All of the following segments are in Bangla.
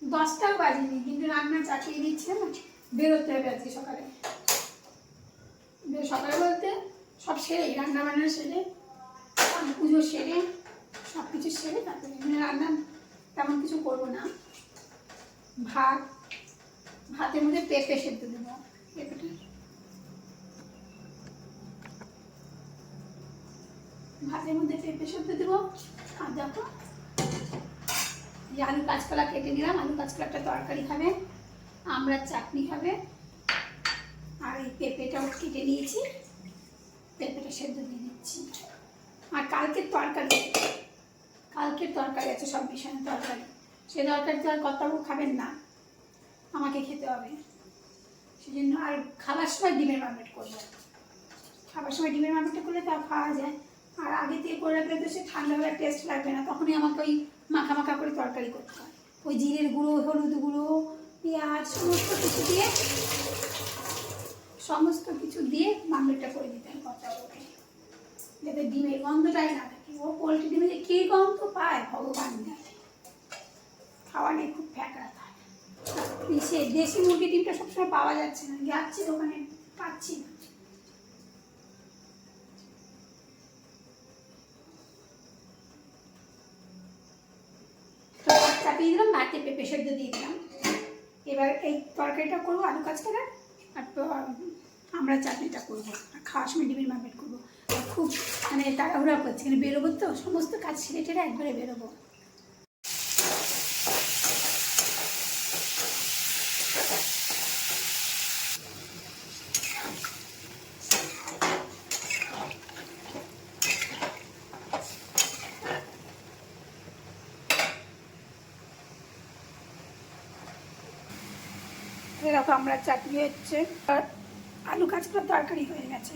10টাও বাজেনি, কিন্তু রান্না চাপিয়ে দিচ্ছে না, বেরোতে হবে আজকে সকালে। সকালে বলতে সব সেরে, রান্না বান্না সেরে, পুজো সেরে, সব কিছু সেরে তারপরে রান্না তেমন কিছু করবো না। ভাতের মধ্যে পেঁপে সেদ্ধ দেবো। ভাতের মধ্যে পেঁপে সেদ্ধ দেবো। আর দেখো আলু কাঁচকলা কেটে নিলাম, আলু কাঁচকলাটা তরকারি খাবে, আমড়ার চাটনি খাবে। আর এই পেঁপেটাও কেটে নিয়েছি, পেঁপেটা সেদ্ধ দিয়ে দিচ্ছি। আর কালকের তরকারি আছে, সব মিশানো তরকারি। সে তরকারি তো আর কর্তাবাবু খাবেন না, আমাকে খেতে হবে। সেজন্য আর খাবার সময় ডিমের মামলেট করবো। খাবার সময় ডিমের মামলেটটা করলে তা খাওয়া যায়। আর আগে থেকে করে রাখলে তো সে ঠান্ডা হলে টেস্ট লাগবে না, তখনই আমাকে ওই মাখা মাখা করে তরকারি করতে হয়। ওই জিরের গুঁড়ো, হলুদ গুঁড়ো, পেঁয়াজ, সমস্ত কিছু দিয়ে মামলেটটা করে দিতে হয় কর্তাবাবুকে, যাতে ডিমের গন্ধটাই না থাকে। ও পোলট্রি ডিমে যে কী গন্ধ পায় ভগবান জানে, খাওয়া নিয়ে খুব ফ্যাকড়া থাকে। সে দেশি মুরগি ডিমটা সবসময় পাওয়া যাচ্ছে না, যাচ্ছি দোকানে পাচ্ছি না। তো চাপিয়ে দিলাম, ভাতে পেঁপে সেদ্ধ দিয়ে দিলাম। এবার এই তরকারিটা করবো, আলু কাঁচকলা আর আমরা চাটনিটা করবো, আর খাওয়ার সময় ডিমের মামলেট করবো। আর খুব মানে তাড়াহুড়া করছে, মানে বেরোবো তো, সমস্ত কাজ ছেড়ে টেরে একবারে বেরোবো। এরকম আমরা চাটনি হচ্ছে, আর আলু কাঁচকলা তরকারি হয়ে গেছে।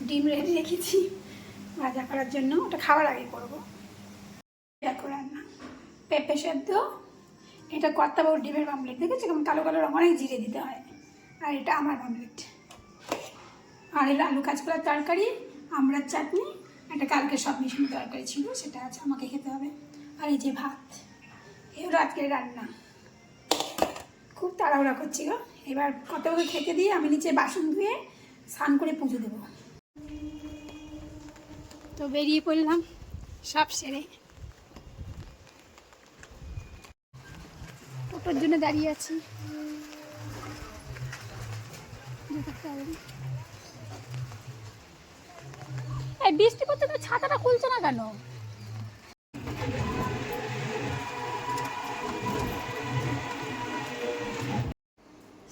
ডিম রেডি রেখেছি ভাজা করার জন্য, ওটা খাওয়ার আগে করবো। দেখো রান্না পেঁপে সেদ্ধ, এটা কর্তাবাবুর ডিমের মামলেট, দেখেছি কেমন কালো কালো রঙ, অনেক জিরে দিতে হয়। আর এটা আমার মামলেট। আর এলো আলু কাঁচকলার তরকারি, আমড়ার চাটনি, একটা কালকে সব মিশানো তরকারি ছিল, সেটা আছে, আমাকে খেতে হবে। আর এই যে ভাত, এগুলো আজকের রান্না। খুব তাড়াহুড়া করছি গো। এবার কর্তাবাবুকে খেতে দিয়ে আমি নিচে বাসন ধুয়ে স্নান করে পুজো দেবো। তো বেরিয়ে পড়লাম সব সেরে, টোটোর জন্য দাঁড়িয়ে আছি। এই বৃষ্টি পড়তে তো ছাতাটা খুলছে না কেন?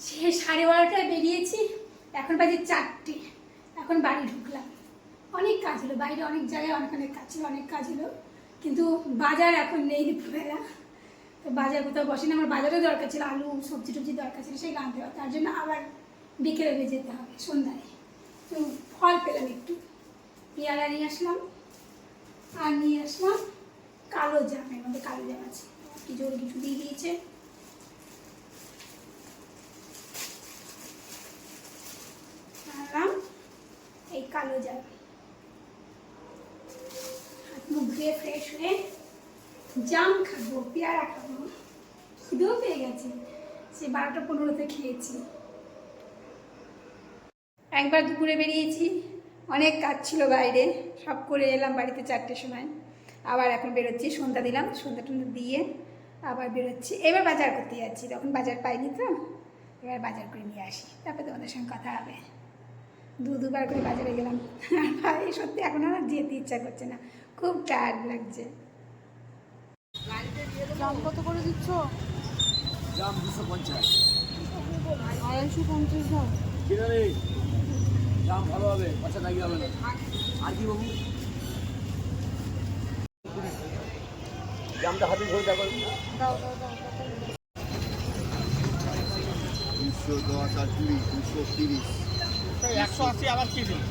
সে 12:30টায় বেরিয়েছি, এখন বাজে 4টে, এখন বাড়ি ঢুকলাম। অনেক কাজ হলো বাইরে, অনেক জায়গায় অনেক কাজ ছিল, অনেক কাজ হলো, কিন্তু বাজার এখন নেই দুপুরবেলা। তো বাজার কোথাও বসেনি, আমার বাজারও দরকার ছিল, আলু সবজি টবজি দরকার ছিল, সেই আনতে হবে, তার জন্য আবার বিকেলে যেতে হবে সন্ধ্যায়। তো ফল পেলাম একটু, পেয়ারা নিয়ে আসলাম, আর নিয়ে আসলাম কালো জাম, এর মধ্যে কালো জাম আছে, কি জোর কিছু দিয়ে দিয়েছে। আনলাম এই কালো জাম, হাত মুখ ধুয়ে ফ্রেশ হয়ে জাম খাবো, পেয়ারা খাবো, খিদেও পেয়ে গেছে, সে 12টা 15তে খেয়েছি। একবার দুপুরে বেরিয়েছি, অনেক কাজ ছিল বাইরে, সব করে এলাম বাড়িতে 4টের সময়। আবার এখন বেরোচ্ছি, সন্ধ্যা দিলাম, সন্ধ্যা টন্ধ্যা দিয়ে আবার বেরোচ্ছি। এবার বাজার করতে যাচ্ছি, তখন বাজার পাইনি তো, এবার বাজার করে নিয়ে আসি, তারপরে তোমাদের সঙ্গে কথা হবে। দুবার করে বাজারে গেলাম, আর ভাই সত্যি এখন আর যেতে ইচ্ছা করছে না, খুব টায়ার্ড লাগছে। জাম কত করে দিচ্ছ? জাম 250, 250 দাম। কিনারে জাম ভালো হবে, পয়সা দাগি হবে না। আর কি বাবু, জামটা হাতে ধরে দেখো। দাও দাও দাও। 210 আর 20, 230, 180 আবার কি দিন?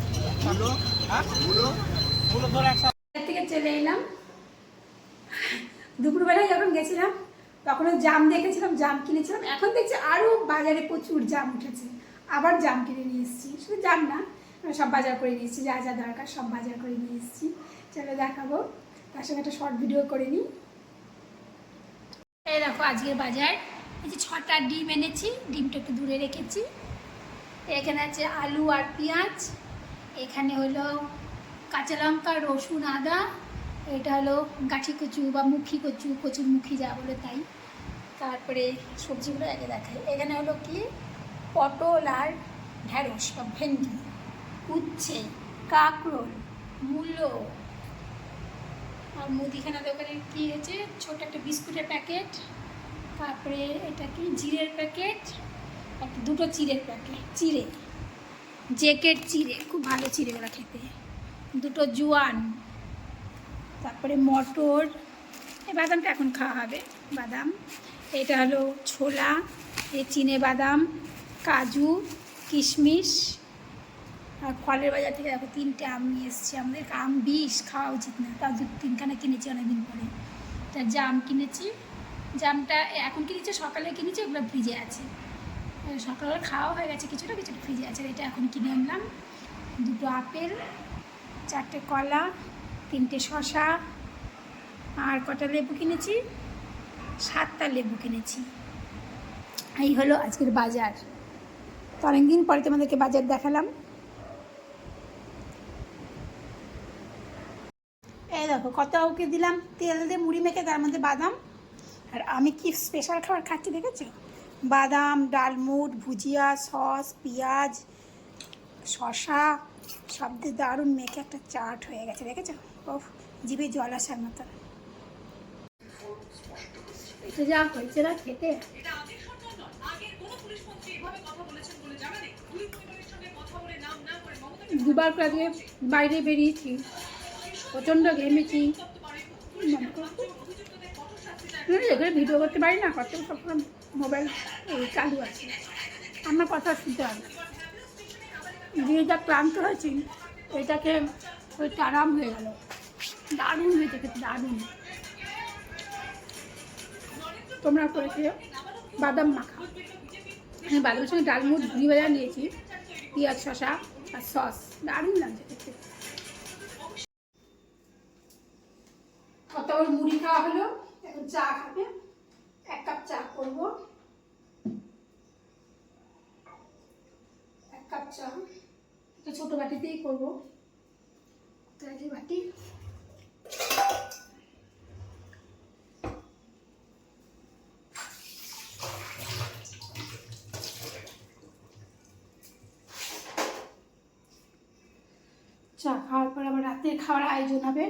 হলো হ্যাঁ হলো পুরো ধরে 100 থেকে চলে এলাম। দুপুরবেলায় যখন গেছিলাম তখনও জাম দেখেছিলাম, জাম কিনেছিলাম, এখন দেখছি আরও বাজারে প্রচুর জাম উঠেছে, আবার জাম কিনে নিয়ে এসেছি। শুধু জাম না, সব বাজার করে নিয়ে এসেছি, যা যা দরকার সব বাজার করে নিয়ে এসেছি। চলো দেখাবো, তার সঙ্গে একটা শর্ট ভিডিও করে নিই। এই দেখো আজকের বাজার, এই যে 6টা ডিম এনেছি, ডিমটা একটু দূরে রেখেছি। এখানে আছে আলু আর পেঁয়াজ, এখানে হলো কাঁচা লঙ্কা, রসুন, আদা, এটা হলো গাঠি কচু বা মুখী কচু, কচুর মুখী যা বলে তাই। তারপরে সবজিগুলো আগে দেখাই। এখানে হলো কি পটল আর ঢ্যাঁড়স বা ভেন্ডি, উচ্ছে, কাঁকরোল, মূলো, আর মুদিখানা দোকানে কি হয়েছে ছোট একটা বিস্কুটের প্যাকেট, তারপরে এটা কি জিরের প্যাকেট, একটা দুটো চিড়ের প্যাকেট, চিড়ে জ্যাকেট চিড়ে, খুব ভালো চিড়েগুলো খেতে, দুটো জোয়ান, তারপরে মটর, এই বাদামটা এখন খাওয়া হবে বাদাম, এটা হলো ছোলা, এই চিনে বাদাম, কাজু, কিশমিশ, আর ফলের বাজার থেকে দেখো 3টে আম নিয়ে এসেছি। আমাদের আম বিষ, খাওয়া উচিত না, তাও 2-3খানা কিনেছি অনেকদিন পরে। তা জাম কিনেছি, জামটা এখন কিনেছি, সকালে কিনেছি, ওগুলো ফ্রিজে আছে, সকালবেলা খাওয়া হয়ে গেছে, কিছুটা কিছুটা ফ্রিজে আছে। এটা এখন কিনে আনলাম। 2টো আপেল, 4টে কলা, 3টে শসা, আর কটা লেবু কিনেছি, 7টা লেবু কিনেছি। এই হলো আজকের বাজার। তো অনেকদিন পরে তোমাদেরকে বাজার দেখালাম। এই দেখো কত ওকে দিলাম তেল দিয়ে মুড়ি মেখে, তার মধ্যে বাদাম, আর আমি কি স্পেশাল খাবার খাচ্ছি দেখেছো, বাদাম, ডালমুট, ভুজিয়া, সস, পেঁয়াজ, শসা সব দিয়ে দারুণ মেখে একটা চাট হয়ে গেছে, দেখেছো? ও জিভে জল আসার মতন। এটা যা হয়েছে না খেতে, দুবার করে বাইরে বেরিয়েছি, প্রচণ্ড ঘেমেছি, এখানে ভিডিও করতে পারি না, করতে সবসময় মোবাইল চালু আছে, আমার কথা শুনতে হবে। দিয়ে যা ক্লান্ত হয়েছি, এটাকে ওই আরাম হয়ে গেল, দারুণ হয়েছে খেতে, দারুণ। তোমরা করে খেয়ে বাদাম মাখা, আমি বাদামের সঙ্গে ডালমুট, ঘুরি ভাজা নিয়েছি, পেঁয়াজ, শসা আর সস, দারুণ লাগছে খেতে। কত মুড়ি খাওয়া হলো, এখন চা খাবে, 1 কাপ চা করবো, 1 কাপ চা, একটা ছোটো বাটিতেই করবো, তাই বাটি। চা খাওয়ার পর আবার রাতের খাওয়ার আয়োজন হবে।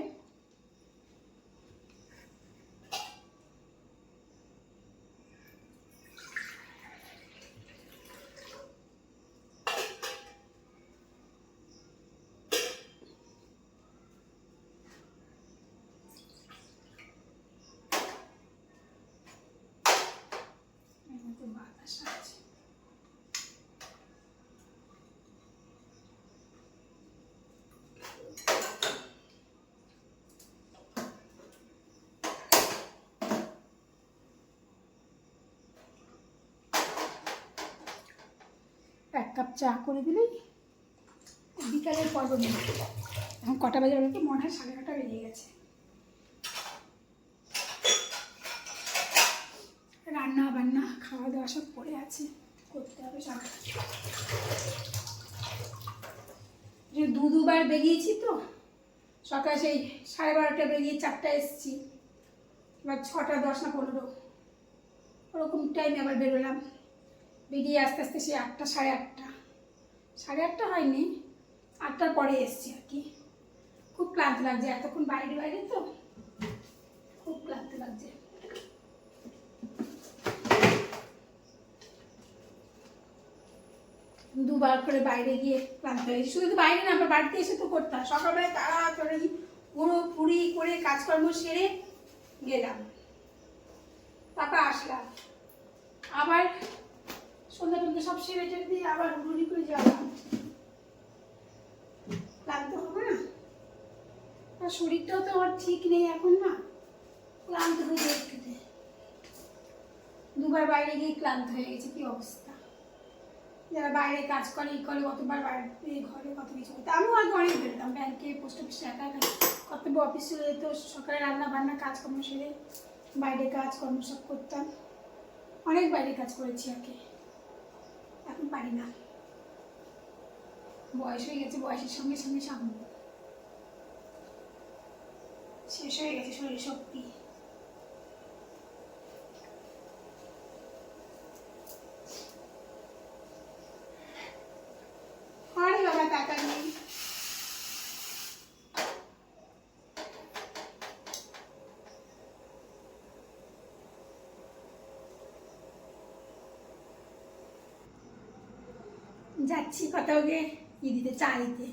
বাতাস আছে, এক কাপ চা করে দিলেই বিকালের পর্ব নেই। এখন কটা বাজে বলতে মনে হয় 9:30 বেজে গেছে। রান্না বান্না খাওয়া দাওয়া সব পড়ে আছে, করতে হবে সব। যে দুবার বেরিয়েছি তো, সকাল সেই 12:30 বেরিয়ে 4টা এসেছি, এবার 6টা 10 না 15 ওরকম টাইমে আবার বেরোলাম, বেরিয়ে আস্তে আস্তে সেই 8টা, সাড়ে আটটা হয়নি, 8টার পরে এসছি আর কি। খুব ক্লান্ত লাগছে, এতক্ষণ বাইরে তো খুব ক্লান্ত লাগছে। দুবার করে বাইরে গিয়ে ক্লান্ত হয়েছি, শুধু তো বাইরে না, আমরা বাড়িতে এসে তো করতাম, সকালবেলায় তাড়াতাড়ি পুরো পুরি করে কাজকর্ম সেরে গেলাম, তারপর আসলাম, আবার সন্ধ্যা টন্ধা সব সেরে টেরে দিয়ে আবার হুড়ি করে যাওয়াম, ক্লান্ত হবে না? আর শরীরটাও তো আমার ঠিক নেই এখন না, ক্লান্ত হয়ে যেতে, দুবার বাইরে গিয়ে ক্লান্ত হয়ে গেছে, কি অবস্থা। যারা বাইরে কাজ করে কতবার বাড়িতে ঘরে কত কিছু করতে, আমিও আগে অনেক বেরোতাম, ব্যাংকে, পোস্ট অফিসে, একা কর্তব্য অফিস চলে যেত, সকালে রান্না বান্না কাজকর্ম সেরে বাইরে কাজকর্ম সব করতাম, অনেক বাইরে কাজ করেছি আগে, এখন পারি না, বয়স হয়ে গেছে, বয়সের সঙ্গে সঙ্গে সব শেষ হয়ে গেছে শরীর শক্তি। আরে বাবা টাকা নেই। যাচ্ছি কোথাও গিয়ে দিতে চা দিতে,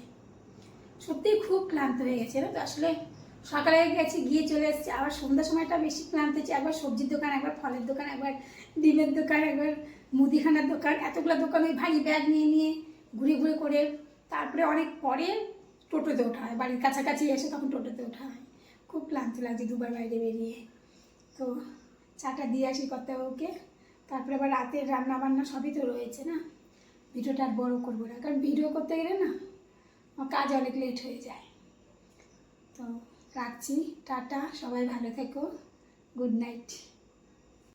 সত্যিই খুব ক্লান্ত হয়ে গেছে না তো। আসলে সকালে গেছি, গিয়ে চলে এসেছি, আবার সন্ধ্যার সময়টা বেশি ক্লান্ত হচ্ছে। একবার সবজির দোকান, একবার ফলের দোকান, একবার ডিমের দোকান, একবার মুদিখানার দোকান, এতগুলো দোকান ওই ভারী ব্যাগ নিয়ে নিয়ে ঘুরে ঘুরে করে, তারপরে অনেক পরে টোটোতে ওঠা হয়, বাড়ির কাছাকাছি এসে তখন টোটোতে ওঠা হয়। খুব ক্লান্ত লাগছে দুবার বাইরে বেরিয়ে। তো চাটা দিয়ে আসি কর্তাবাবুকে, তারপরে আবার রাতের রান্না বান্না সবই তো রয়েছে না, ভিডিওটা আর বড়ো করবো না, কারণ ভিডিও করতে গেলে না আমার কাজ অনেক লেট হয়ে যায়। তো রাখছি, টাটা, সবাই ভালো থেকো, গুড নাইট।